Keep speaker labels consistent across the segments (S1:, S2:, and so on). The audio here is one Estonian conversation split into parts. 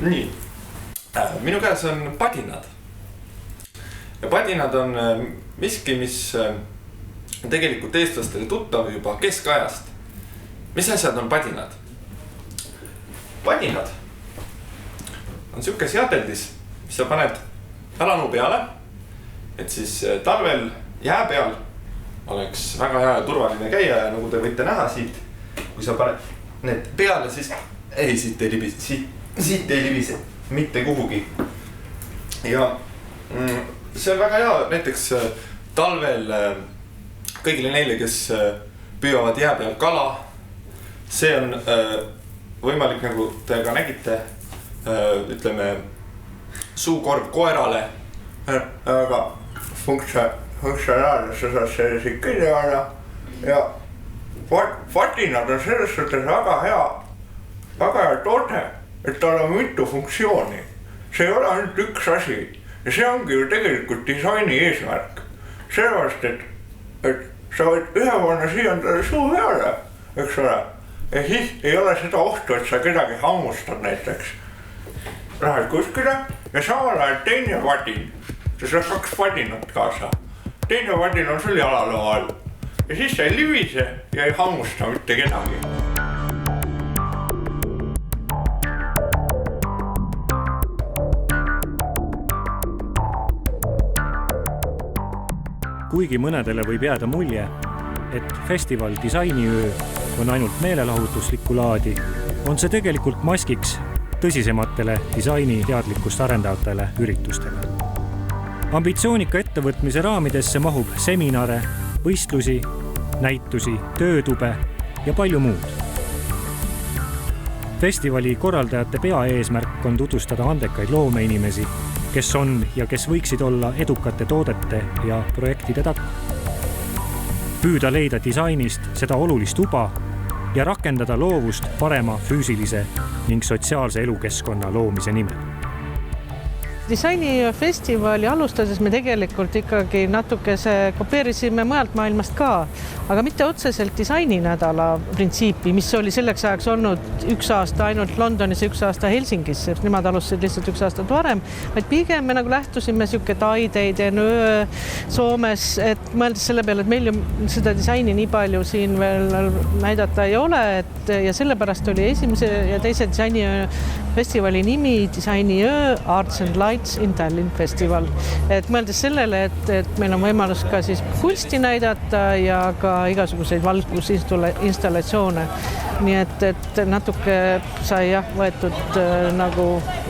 S1: Nii, minu käes on padinad. Ja padinad on miski, mis tegelikult eestlastele tuttav juba keskajast. Mis asjad on padinad? Padinad on siuke seadeldis, mis sa paned talanu peale, et siis talvel jää peal oleks väga hea ja turvaline käia ja nagu te võite näha siit, kui sa paned need peale, siis ei, siit ei libise mitte kuhugi. Ja see on väga hea näiteks talvel kõigile neile, kes püüavad jää peal kala. See on võimalik, nagu te ka nägite, ütleme suukorv koerale, aga funktsionaalne, sa saad sellised kõige anna ja padinad on selles suhtes väga hea toote, et tal on mitu funktsiooni. See ei ole ainult üks asi ja see ongi ju tegelikult disaini eesmärk. Sellepärast, et sa võid ühe panna siia endale suu peale, eks ole, ja siis ei ole seda ohtu, et sa kedagi hammustad näiteks. Lähed kuskile ja samal ajal teine padin, sa saad 2 padinat kaasa. Teine padin on sul jalaloo all ja siis sa ei libise ja ei hammusta mitte kedagi.
S2: Kuigi mõnedele võib jääda mulje, et festival Disainiöö on ainult meelelahutuslikku laadi, on see tegelikult maskiks tõsisematele disaini teadlikkust arendajatele üritustele. Ambitsioonika ettevõtmise raamidesse mahub seminare, võistlusi, näitusi, töötube ja palju muud. Festivali korraldajate peaeesmärk on tutvustada andekaid loomeinimesi, kes on ja kes võiksid olla edukate toodete ja projektide taga. Püüda leida disainist seda olulist uba ja rakendada loovust parema füüsilise ning sotsiaalse elukeskkonna loomise nimel.
S3: Disainifestivali alustades me tegelikult ikkagi natukese kopeerisime mujalt maailmast ka, aga mitte otseselt disaininädala printsiipi, mis oli selleks ajaks olnud 1 aasta ainult Londonis ja 1 aasta Helsingis, nemad alustasid lihtsalt 1 aastat varem, vaid pigem me nagu lähtusime siuke Taideid ja Nöö Soomes, et mõeldes selle peale, et meil ju seda disaini nii palju siin veel näidata ei ole, ja sellepärast oli esimese ja teise disainifestivali nimi Disainiöö Arts and Lights in Tallinn Festival. Et mõeldes sellele, et meil on võimalus ka siis kunsti näidata ja ka igasuguseid valgusinstallatsioone. Nii et natuke sai võetud nagu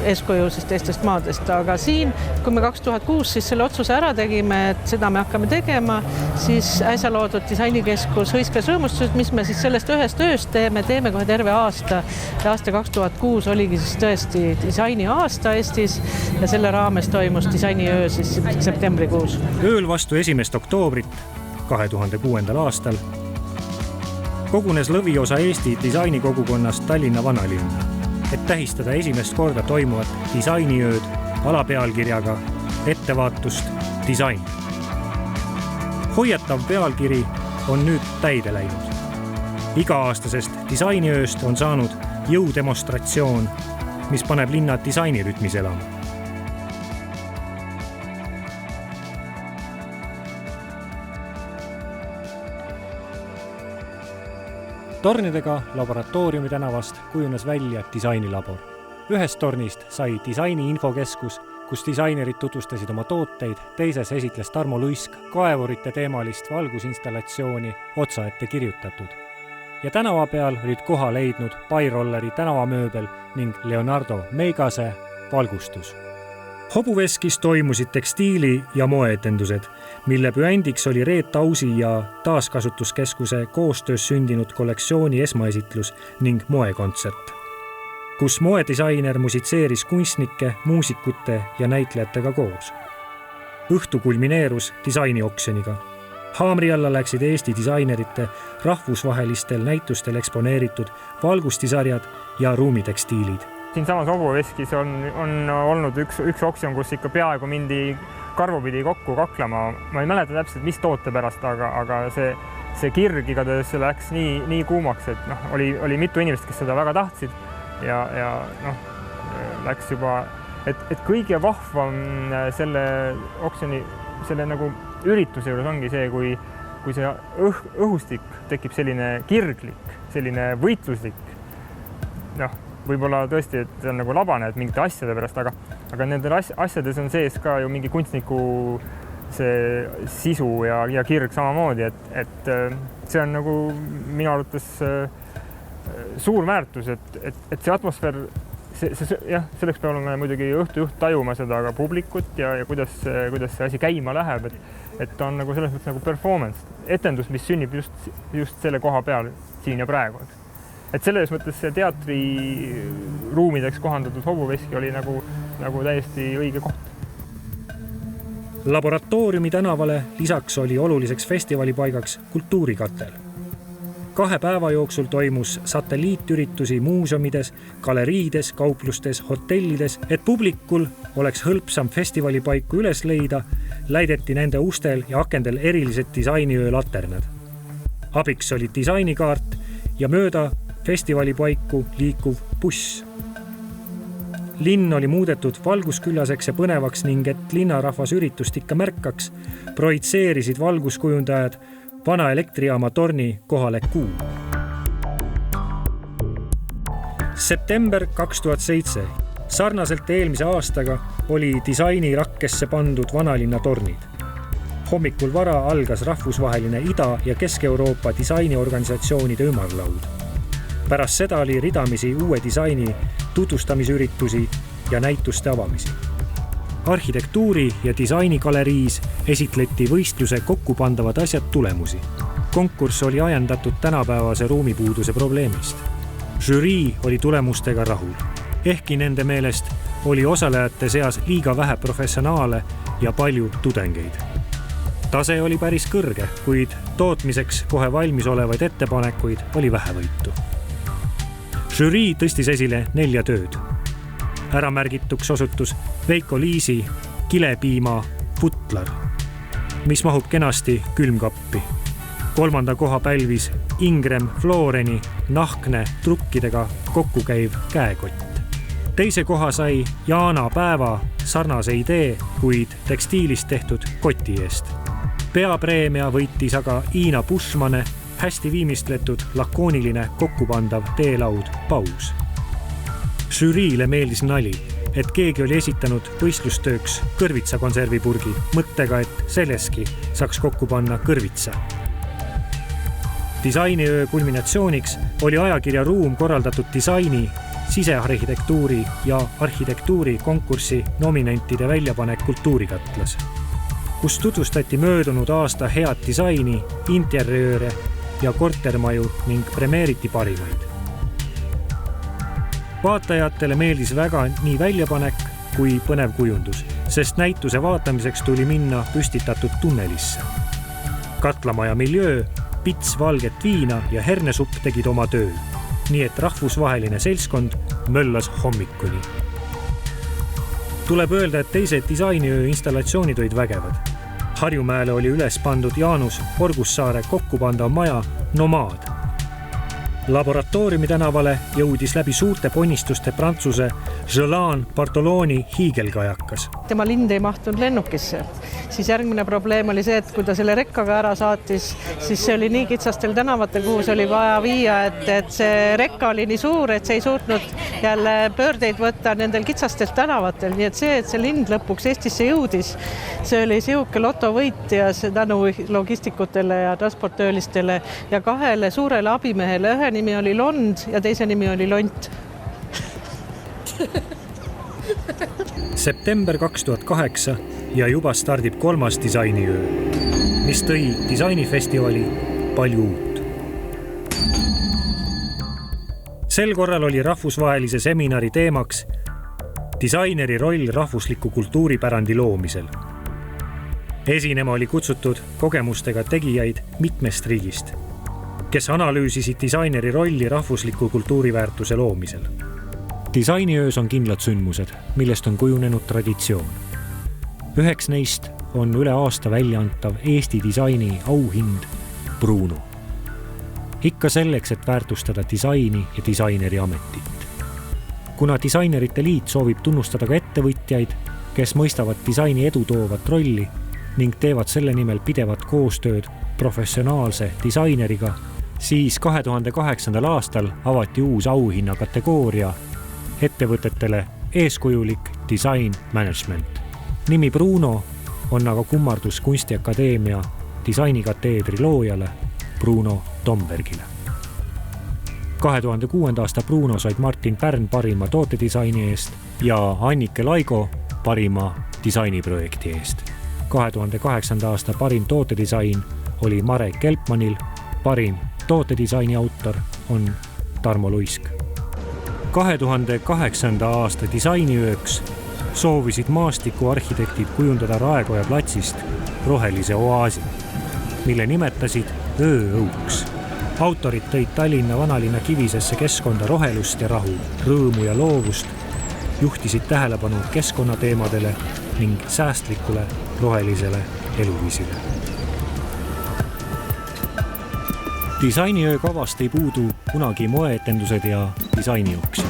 S3: eeskuju siis teistest maadest, aga siin, kui me 2006 siis selle otsuse ära tegime, et seda me hakkame tegema, siis äsja loodud disainikeskus Hõiskas rõõmustused, mis me siis sellest ühest ööst teeme kohe terve aasta. Ja aasta 2006 oligi siis tõesti disaini aasta Eestis ja selle raames toimus disainiöö siis septembrikuus.
S2: Ööl vastu 1. oktoobrit 2006. aastal kogunes lõviosa Eesti disainikogukonnast Tallinna Vanalinna, et tähistada esimest korda toimuvat disainiööd alapealkirjaga Ettevaatust disain. Hoiatav pealkiri on nüüd täide läinud. Iga-aastasest disainiööst on saanud jõudemonstratsioon, mis paneb linna disainirütmis elama. Tornidega laboratooriumi tänavast kujunes välja disainilabor. Ühest tornist sai disaini infokeskus, kus disainerid tutvustasid oma tooteid, teises esitles Tarmo Luisk kaevurite teemalist valgusinstallatsiooni otsaette kirjutatud. Ja tänava peal olid koha leidnud Bayrolleri tänavamööbel ning Leonardo Meigase valgustus. Hobuveskis toimusid tekstiili- ja moeetendused, mille püändiks oli Reet Ausi ja Taaskasutuskeskuse koostöös sündinud kollektsiooni esmaesitlus ning moekontsert, kus moedisainer musitseeris kunstnike, muusikute ja näitlejatega koos. Õhtu kulmineerus disainioksjoniga. Haamri alla läksid Eesti disainerite rahvusvahelistel näitustel eksponeeritud valgustisarjad ja ruumitekstiilid.
S4: Siin samas Hobuveskis on olnud üks oksjon, kus ikka peaaegu mindi karvupidi kokku kaklema. Ma ei mäleta täpselt, mis toote pärast, aga see kirg igatahes läks nii kuumaks, et oli mitu inimest, kes seda väga tahtsid ja läks juba, et kõige vahvam selle oksjoni, selle nagu ürituse juures ongi see, kui see õhustik tekib selline kirglik, selline võitluslik, võib-olla tõesti, et see on nagu labane, et mingite asjade pärast, aga nendel asjades on sees ka ju mingi kunstniku see sisu ja kirg samamoodi, et see on nagu minu arvates suur väärtus, et see atmosfäär, selleks peab olema muidugi õhtujuht tajuma seda ka publikut ja kuidas see asi käima läheb, et on nagu selles mõttes nagu performance, etendus, mis sünnib just selle koha peal siin ja praegu. Et selles mõttes see teatri ruumideks kohandatud hobuveski oli nagu täiesti õige koht.
S2: Laboratooriumi tänavale lisaks oli oluliseks festivalipaigaks kultuurikatel. 2 päeva jooksul toimus satelliitüritusi muuseumides, galeriides, kauplustes, hotellides, et publikul oleks hõlpsam festivalipaiku üles leida, läideti nende ustel ja akendel erilised disainiöö laternad. Abiks oli disainikaart ja mööda festivalipaikku liikuv buss. Linn oli muudetud valgusküllaseks ja põnevaks ning et linnarahvas üritust ikka märkaks, projitseerisid valguskujundajad vana elektrijaama torni kohale kuu. September 2007. Sarnaselt eelmise aastaga oli disaini rakkesse pandud vanalinna tornid. Hommikul vara algas rahvusvaheline Ida- ja Kesk-Euroopa disainiorganisatsioonide ümarlaud. Pärast seda oli ridamisi uue disaini tutvustamisüritusi ja näituste avamisi. Arhitektuuri- ja disainigaleriis esitleti võistluse kokkupandavad asjad tulemusi. Konkurss oli ajendatud tänapäevase ruumipuuduse probleemist. Žürii oli tulemustega rahul. Ehkki nende meelest oli osalejate seas liiga vähe professionaale ja palju tudengeid. Tase oli päris kõrge, kuid tootmiseks kohe valmis olevaid ettepanekuid oli vähevõitu. Žürii tõstis esile 4 tööd. Äramärgituks osutus Veiko Liisi kilepiima putlar, mis mahub kenasti külmkappi. 3. koha pälvis Ingrem Floreni nahkne trukkidega kokkukäiv käekott. 2. koha sai Jaana Päeva sarnase idee, kuid tekstiilist tehtud koti eest. Peapreemia võitis aga Iina Buschmane hästi viimistletud lakooniline kokkupandav teelaud Paus. Žüriile meeldis nali, et keegi oli esitanud võistlustööks kõrvitsa konservipurgi mõttega, et selleski saaks kokku panna kõrvitsa. Disainiöö kulminatsiooniks oli ajakirja Ruum korraldatud disaini, sisearhitektuuri ja arhitektuuri konkursi nominentide väljapanek kultuurikatlas, kus tutvustati möödunud aasta head disaini, interjööre ja kortermaju ning premeeriti parimaid. Vaatajatele meeldis väga nii väljapanek kui põnev kujundus, sest näituse vaatamiseks tuli minna püstitatud tunnelisse. Katlamaja miljöö, pits valget viina ja hernesupp tegid oma töö, nii et rahvusvaheline seltskond möllas hommikuni. Tuleb öelda, et teised disainiöö installatsioonid olid vägevad. Harjumäele oli üles pandud Jaanus Orgussaare kokkupandav maja Nomaad. Laboratooriumi tänavale jõudis läbi suurte ponnistuste Prantsuse Jean Bartoloni hiigelkajakas.
S3: Tema lind ei mahtunud lennukisse. Siis järgmine probleem oli see, et kui ta selle rekkaga ära saatis, siis see oli nii kitsastel tänavatel, kuhu see oli vaja viia, et see rekka oli nii suur, et see ei suutnud jälle pöördeid võtta nendel kitsastel tänavatel. Nii et see lind lõpuks Eestisse jõudis, see oli sihuke lotovõit ja see tänu logistikutele ja transportöölistele ja 2 suurele abimehele. Ühe nimi oli Lond ja teise nimi oli Lont.
S2: September 2008 ja juba stardib 3. disainiöö, mis tõi disainifestivali palju uut. Sel korral oli rahvusvahelise seminari teemaks disaineri roll rahvusliku kultuuripärandi loomisel. Esinema oli kutsutud kogemustega tegijaid mitmest riigist, kes analüüsisid disaineri rolli rahvusliku kultuuriväärtuse loomisel. Disainiöös on kindlad sündmused, millest on kujunenud traditsioon. Üheks neist on üle aasta väljaantav Eesti disaini auhind Bruno. Ikka selleks, et väärtustada disaini ja disaineri ametit. kuna Disainerite Liit soovib tunnustada ka ettevõtjaid, kes mõistavad disaini edu toovat rolli ning teevad selle nimel pidevat koostööd professionaalse disaineriga, siis 2008. aastal avati uus auhinna kategooria ettevõtetele eeskujulik design management. Nimi Bruno on aga kummardus Kunstiakadeemia disainikateedri loojale Bruno Tombergile. 2006. aasta Bruno said Martin Pärn parima tootedisaini eest ja Annike Laigo parima disainiprojekti eest. 2008. aasta parim tootedisain oli Marek Kelpmanil, parim tootedisaini autor on Tarmo Luisk. 2008. aasta disainiööks soovisid maastikuarhitektid kujundada Raekoja platsist rohelise oaasi, mille nimetasid ööõuks. Autorid tõid Tallinna vanalinna kivisesse keskkonda rohelust ja rahu, rõõmu ja loovust, juhtisid tähelepanu keskkonnateemadele ning säästlikule rohelisele eluviisile. Disainiöö kavast ei puudu kunagi moeetendused ja disainijooksja.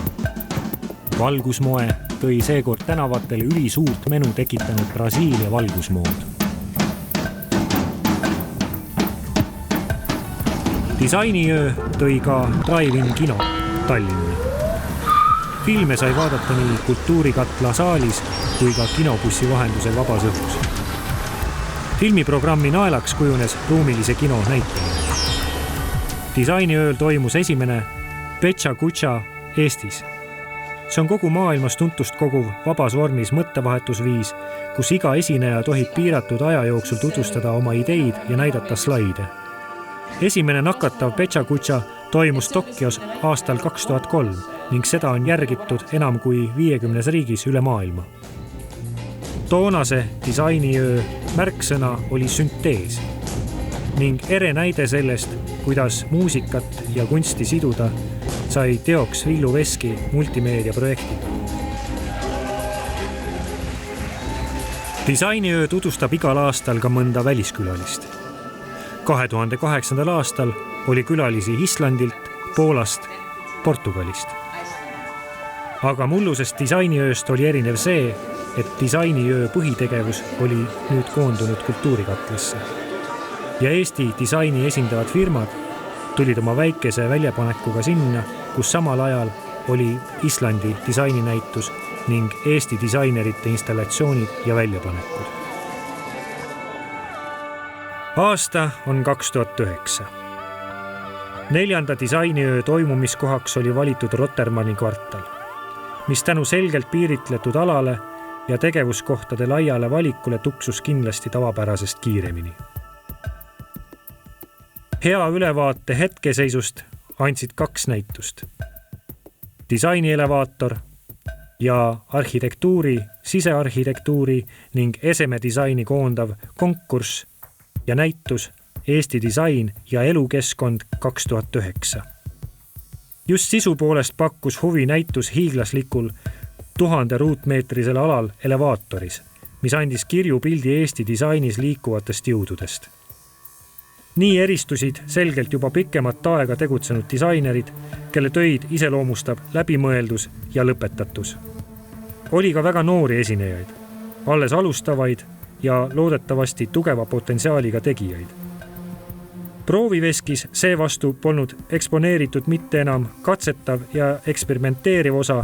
S2: Valgusmoe tõi seekord tänavatele ülisuurt menu tekitanud Brasiilia valgusmood. Disainiöö tõi ka Drive-in kino Tallinna. Filme sai vaadata nii kultuurikatla saalis kui ka kinobussi vahendusel vabas õhus. Filmiprogrammi naelaks kujunes ruumilise kino näitamine. Disainiööl toimus esimene Pecha Kucha Eestis. See on kogu maailmas tuntust koguv vabas vormis mõttevahetusviis, kus iga esineja tohib piiratud aja jooksul tutvustada oma ideid ja näidata slaide. Esimene nakatav Pecha Kucha toimus Tokyos aastal 2003 ning seda on järgitud enam kui 50 riigis üle maailma. Toonase disainiöö märksõna oli süntees ning ere näide sellest, kuidas muusikat ja kunsti siduda, sai teoks Villu Veski multimeediaprojekti. Disainiöö tutvustab igal aastal ka mõnda väliskülalist. 2008. aastal oli külalisi Islandilt, Poolast, Portugalist. Aga mullusest disainiööst oli erinev see, et disainiöö põhitegevus oli nüüd koondunud kultuurikatlasse. Ja Eesti disaini esindavad firmad tulid oma väikese väljapanekuga sinna, kus samal ajal oli Islandi disaininäitus ning Eesti disainerite installatsioonid ja väljapanekud. Aasta on 2009. 4. disainiöö toimumiskohaks oli valitud Rotermanni kvartal, mis tänu selgelt piiritletud alale ja tegevuskohtade laiale valikule tuksus kindlasti tavapärasest kiiremini. Hea ülevaate hetkeseisust andsid 2 näitust. Disainielevaator ja arhitektuuri, sisearhitektuuri ning esemedisaini koondav konkurss ja näitus Eesti disain ja elukeskkond 2009. Just sisu poolest pakkus huvi näitus hiiglaslikul 1000 ruutmeetrisel alal elevaatoris, mis andis kirju pildi Eesti disainis liikuvatest jõududest. Nii eristusid selgelt juba pikemat aega tegutsenud disainerid, kelle töid iseloomustab läbimõeldus ja lõpetatus. Oli ka väga noori esinejaid, alles alustavaid ja loodetavasti tugeva potentsiaaliga tegijaid. Prooviveskis seevastu polnud eksponeeritud mitte enam katsetav ja eksperimenteeriv osa,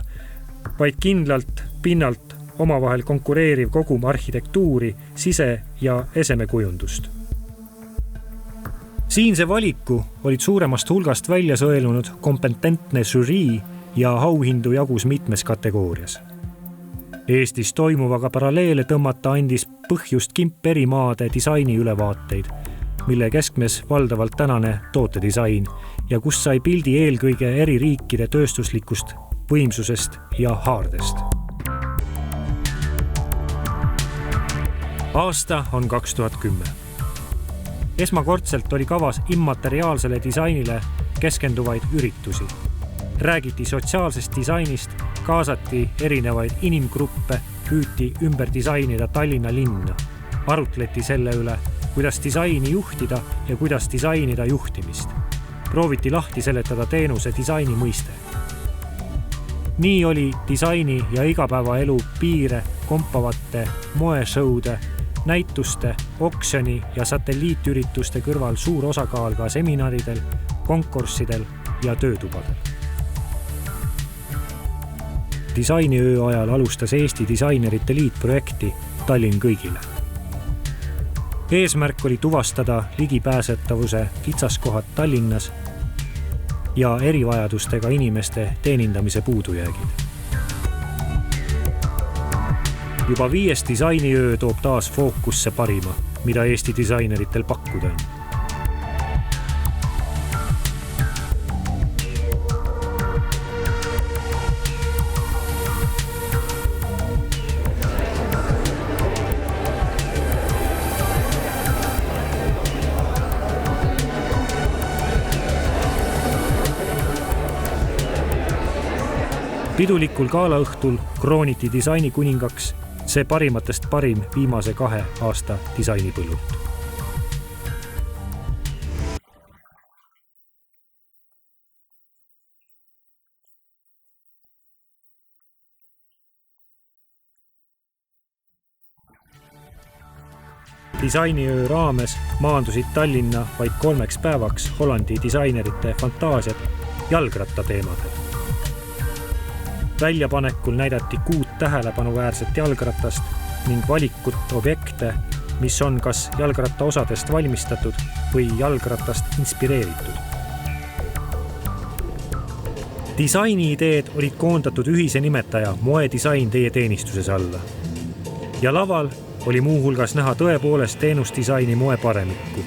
S2: vaid kindlalt pinnalt omavahel konkureeriv kogum arhitektuuri, sise- ja esemekujundust. Siinse valiku olid suuremast hulgast välja sõelunud kompetentne žürii ja auhindu jagus mitmes kategoorias. Eestis toimuvaga paralleele tõmmata andis põhjust Kimperimaade disaini ülevaateid, mille keskmes valdavalt tänane tootedisain ja kus sai pildi eelkõige eri riikide tööstuslikust võimsusest ja haardest. Aasta on 2010. Esmakordselt oli kavas immateriaalsele disainile keskenduvaid üritusi. Räägiti sotsiaalsest disainist, kaasati erinevaid inimgruppe, püüti ümber disainida Tallinna linna. Arutleti selle üle, kuidas disaini juhtida ja kuidas disainida juhtimist. Prooviti lahti seletada teenuse disaini mõiste. Nii oli disaini ja igapäevaelu piire kompavate moeshowde, näituste, oksjoni ja satelliitürituste kõrval suur osakaal ka seminaridel, konkurssidel ja töötubadel. Disainiöö ajal alustas Eesti Disainerite Liit projekti Tallinn kõigile. Eesmärk oli tuvastada ligipääsetavuse kitsaskohad Tallinnas ja erivajadustega inimeste teenindamise puudujäägid. Juba 5. disainiöö toob taas fookusse parima, mida Eesti disaineritel pakkuda on. Pidulikul gaalaõhtul krooniti disainikuningaks see parimatest parim viimase 2 aasta disainipõllult. Disainiöö raames maandusid Tallinna vaid 3 päevaks Hollandi disainerite fantaasiad jalgrattateemadel. Väljapanekul näidati 6 tähelepanuväärset jalgratast ning valikut objekte, mis on kas jalgratta osadest valmistatud või jalgratast inspireeritud. Disaini-ideed olid koondatud ühise nimetaja moedisain teie teenistuses alla. Ja laval oli muuhulgas näha tõepoolest teenusdisaini moe paremikku.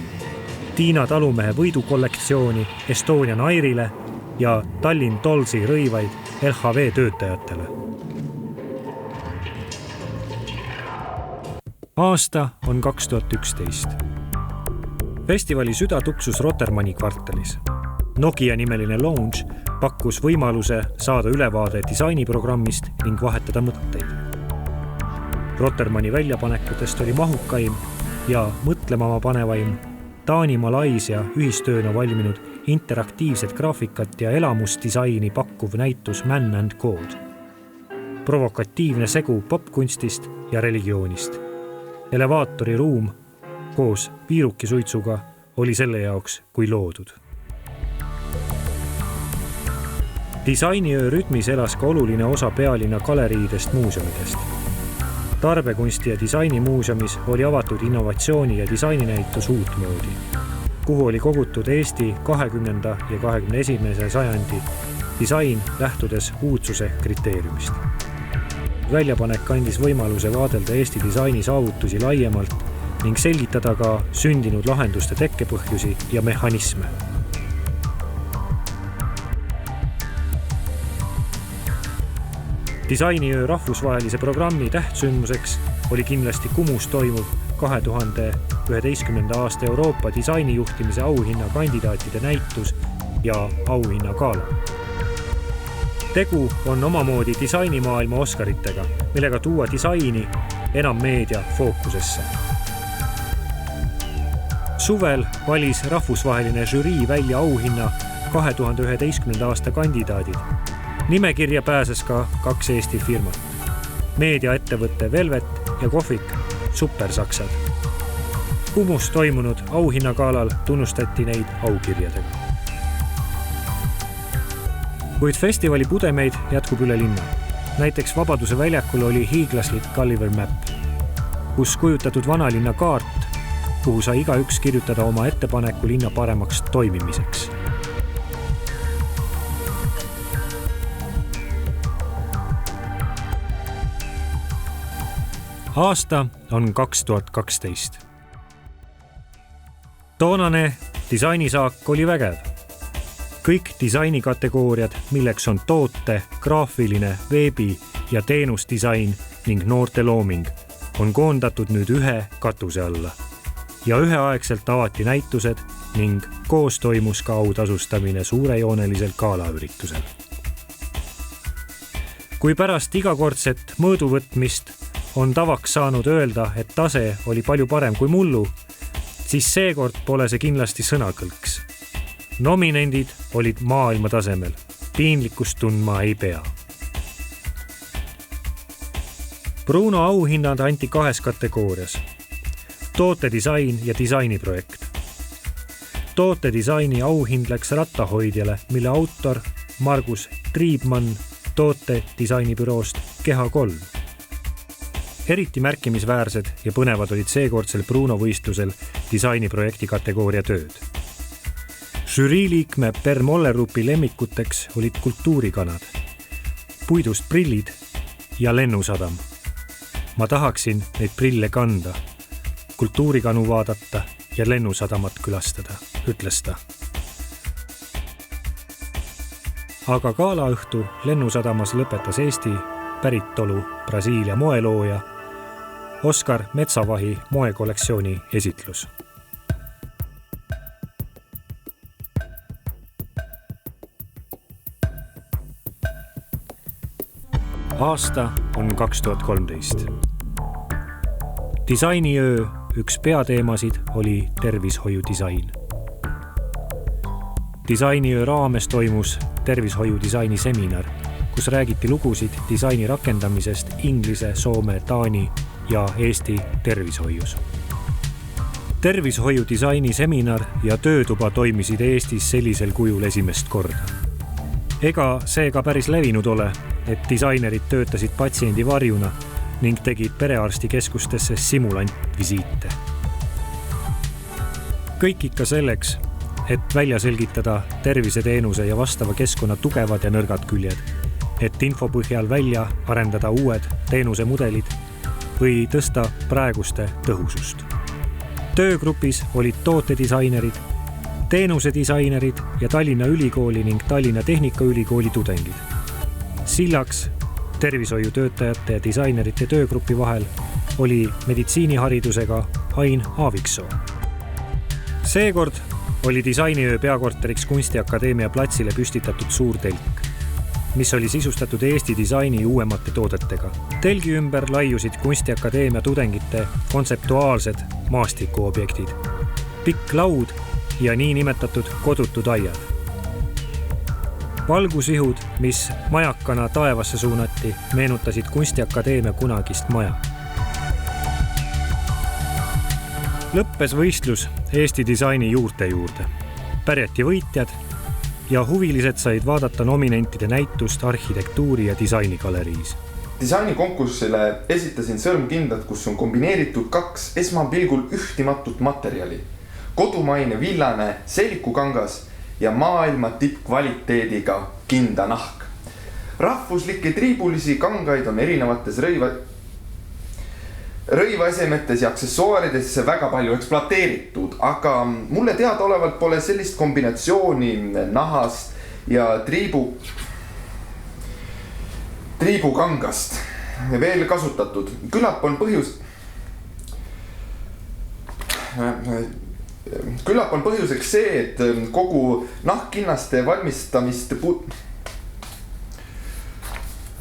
S2: Tiina Talumehe võidukollektsiooni Estonian Airile ja Tallinn Tollsi rõivaid LHV töötajatele. Aasta on 2011. Festivali süda tuksus Rotermanni kvartalis. Nokia nimeline lounge pakkus võimaluse saada ülevaade disainiprogrammist ning vahetada mõtteid. Rotermanni väljapanekutest oli mahukaim ja mõtlemama panevaim Taani-Malaisia ühistööna valminud interaktiivset graafikat ja elamusdisaini pakkuv näitus Man and Code. Provokatiivne segu popkunstist ja religioonist. Elevaatori ruum koos viirukisuitsuga oli selle jaoks kui loodud. Disainiöö rütmis elas ka oluline osa pealinna galeriidest muuseumidest. Tarbekunsti ja disainimuuseumis oli avatud innovatsiooni ja disaininäitus uutmoodi, kuhu oli kogutud Eesti 20. ja 21. sajandi disain lähtudes uudsuse kriteeriumist. Väljapanek andis võimaluse vaadelda Eesti disaini saavutusi laiemalt ning selgitada ka sündinud lahenduste tekkepõhjusi ja mehhanisme. Disainiöö rahvusvahelise programmi tähtsündmuseks oli kindlasti Kumus toimuv 2011. aasta Euroopa disainijuhtimise auhinna kandidaatide näitus ja auhinna gala. Tegu on omamoodi disainimaailma Oscaritega, millega tuua disaini enam meedia fookusesse. Suvel valis rahvusvaheline žürii välja auhinna 2011. aasta kandidaadid. Nimekirja pääses ka 2 Eesti firmat. Meediaettevõtte Velvet ja kohvik Supersaksad. Kumus toimunud auhinnagaalal tunnustati neid aukirjadega. Kuid festivali pudemeid jätkub üle linna. Näiteks Vabaduse väljakul oli hiiglaslik Gulliver Map, kus kujutatud vanalinna kaart, kuhu sai igaüks kirjutada oma ettepaneku linna paremaks toimimiseks. Aasta on 2012. Toonane disainisaak oli vägev. Kõik disainikategooriad, milleks on toote, graafiline, veebi ja teenusdisain ning noorte looming, on koondatud nüüd ühe katuse alla. Ja üheaegselt avati näitused ning koos toimus ka autasustamine suurejoonelisel gaalaüritusel. Kui pärast igakordset mõõduvõtmist on tavaks saanud öelda, et tase oli palju parem kui mullu, siis seekord pole see kindlasti sõnakõlks. Nominendid olid maailma tasemel, piinlikkust tundma ei pea. Bruno auhinnad anti 2 kategoorias. Tootedisain ja disainiprojekt. Tootedisaini auhind läks rattahoidjale, mille autor Margus Triibmann tootedisainibüroost Keha 3. Eriti märkimisväärsed ja põnevad olid seekordsel Bruno võistlusel disainiprojekti kategooria tööd. Žüriiliikme Per Mollerupi lemmikuteks olid kultuurikanad, puidust prillid ja lennusadam. Ma tahaksin neid prille kanda, kultuurikanu vaadata ja lennusadamat külastada, ütles ta. Aga gaalaõhtu lennusadamas lõpetas Eesti päritolu Brasiilia moelooja Oskar Metsavahi moekollektsiooni esitlus. Aasta on 2013. Disainiöö üks peateemasid oli tervishoiudisain. Disainiöö raames toimus tervishoiudisaini seminar, kus räägiti lugusid disaini rakendamisest Inglise, Soome, Taani ja Eesti tervishoius. Tervishoiudisaini seminar ja töötuba toimisid Eestis sellisel kujul esimest korda. Ega see ka päris levinud ole, et disainerid töötasid patsiendi varjuna ning tegid perearstikeskustesse simulantvisiite. Kõik ikka selleks, et välja selgitada terviseteenuse ja vastava keskkonna tugevad ja nõrgad küljed, et info põhjal välja arendada uued teenusemudelid või tõsta praeguste tõhusust. Töögrupis olid tootedisainerid, teenusedisainerid ja Tallinna Ülikooli ning Tallinna Tehnikaülikooli tudengid. Sillaks tervishoiutöötajate ja disainerite töögrupi vahel oli meditsiiniharidusega Ain Aaviksoo. Seekord oli disainiöö peakorteriks Kunstiakadeemia platsile püstitatud suur telk, mis oli sisustatud Eesti disaini uuemate toodetega. Telgi ümber laiusid Kunstiakadeemia tudengite kontseptuaalsed maastikuobjektid, pikk laud ja nii nimetatud kodutud aiad. Valgusihud, mis majakana taevasse suunati, meenutasid Kunstiakadeemia kunagist maja. Lõppes võistlus Eesti disaini juurte juurde. Pärjati võitjad ja huvilised said vaadata nominentide näitust arhitektuuri- ja disainigaleriis.
S1: Disainikonkursile esitasin sõrmkindlad, kus on kombineeritud 2 esmapilgul ühtimatut materjali. Kodumaine villane selikukangas ja maailma tippkvaliteediga kinda nahk. Rahvuslikke triibulisi kangaid on erinevates rõivaesemetes ja aksessuaaridesse väga palju ekspluateeritud, aga mulle teadaolevalt pole sellist kombinatsiooni nahast ja triibukangast veel kasutatud. Küllap on põhjuseks see, et kogu nahkkinnaste valmistamist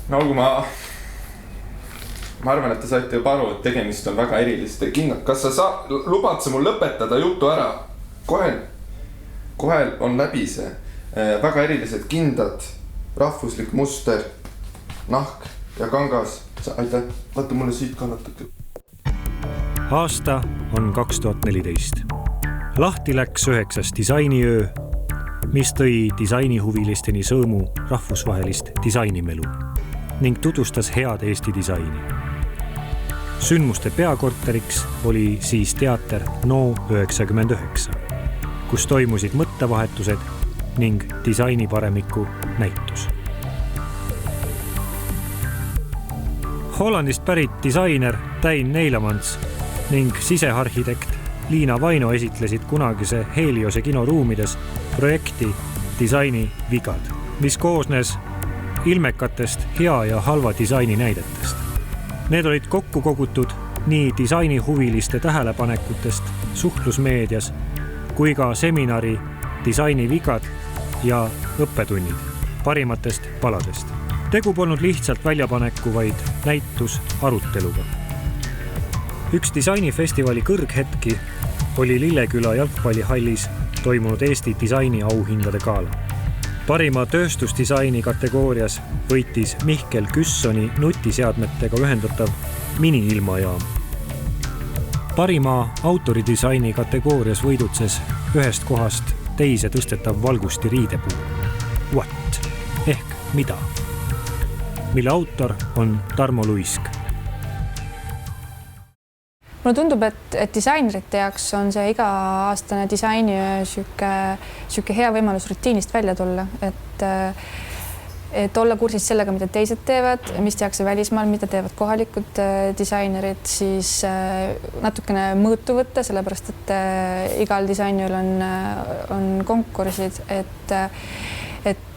S1: nagu ma arvan, et te saite juba aru, et tegemist on väga eriliste kinnad. Kas sa lubad mul lõpetada jutu ära? Kohe on läbi see. Väga erilised kindad, rahvuslik muster, nahk ja kangas. Aitäh, vaata mulle siit kannatati.
S2: Aasta on 2014. Lahti läks 9. disainiöö, mis tõi disainihuvilisteni sõõmu rahvusvahelist disainimelu ning tutvustas head Eesti disaini. Sündmuste peakorteriks oli siis teater No 99, kus toimusid mõttevahetused ning disainiparemiku näitus. Hollandist pärit disainer Täin Neilemans ning sisearhitekt Liina Vaino esitlesid kunagise Heliose kinoruumides projekti Disaini vigad, mis koosnes ilmekatest hea ja halva disaini näidetest. Need olid kokku kogutud nii disainihuviliste tähelepanekutest suhtlusmeedias kui ka seminari Disaini vigad ja õppetunnid parimatest paladest. Tegu polnud lihtsalt väljapaneku, vaid näitus aruteluga. Üks disainifestivali kõrghetki oli Lilleküla jalgpallihallis toimunud Eesti disaini auhindade gala. Parima tööstusdisaini kategoorias võitis Mihkel Küssoni nutiseadmetega ühendatav mini-ilmajaam. Parima autoridisaini kategoorias võidutses ühest kohast teise tõstetav valgusti riidepuu. What? Ehk mida? Mille autor on Tarmo Luisk.
S5: Mulle tundub, et disainerite jaoks on see iga-aastane disainiöö siuke hea võimalus rutiinist välja tulla, et olla kursis sellega, mida teised teevad, mis tehakse välismaal, mida teevad kohalikud disainerid, siis natukene mõõtu võtta, sellepärast et igal disainiööl on konkursid, et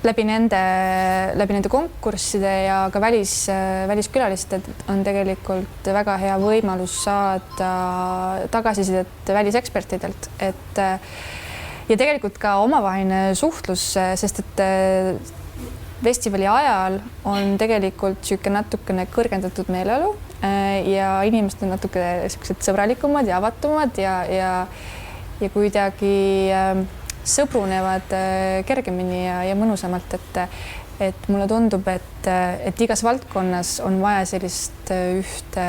S5: läbi nende konkursside ja ka väliskülaliste on tegelikult väga hea võimalus saada tagasisidet välisekspertidelt, ja tegelikult ka omavaheline suhtlus, sest et festivali ajal on tegelikult siuke natukene kõrgendatud meeleolu ja inimesed on natuke sellised sõbralikumad ja avatumad ja kuidagi sõbrunevad kergemini ja mõnusamalt, et mulle tundub, et igas valdkonnas on vaja sellist ühte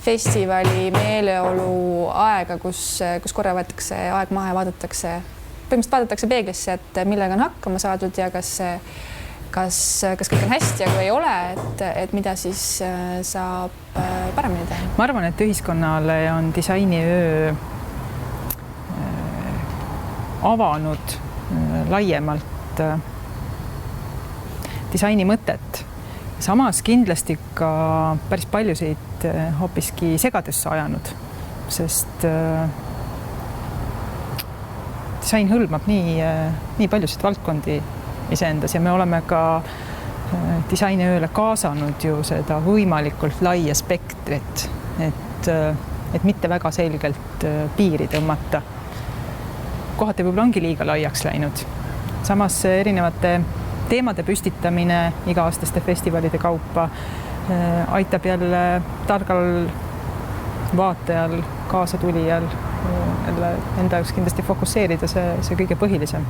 S5: festivali meeleolu aega, kus korra võetakse aeg maha ja põhimõtteliselt vaadatakse peeglisse, et millega on hakkama saadud ja kas kõik on hästi ja kui ei ole, et mida siis saab paremini teha.
S6: Ma arvan, et ühiskonnale on disainiöö avanud laiemalt disaini mõtet. Samas kindlasti ka päris paljusid hoopiski segadesse ajanud, sest disain hõlmab nii paljusid valdkondi iseendas ja me oleme ka disainiööle kaasanud ju seda võimalikult laia spektrit, et mitte väga selgelt piiri tõmmata. Kohati võib-olla ongi liiga laiaks läinud. Samas erinevate teemade püstitamine iga-aastaste festivalide kaupa aitab jälle targal vaatajal, kaasatulijal enda jaoks kindlasti fokusseerida see kõige põhilisem.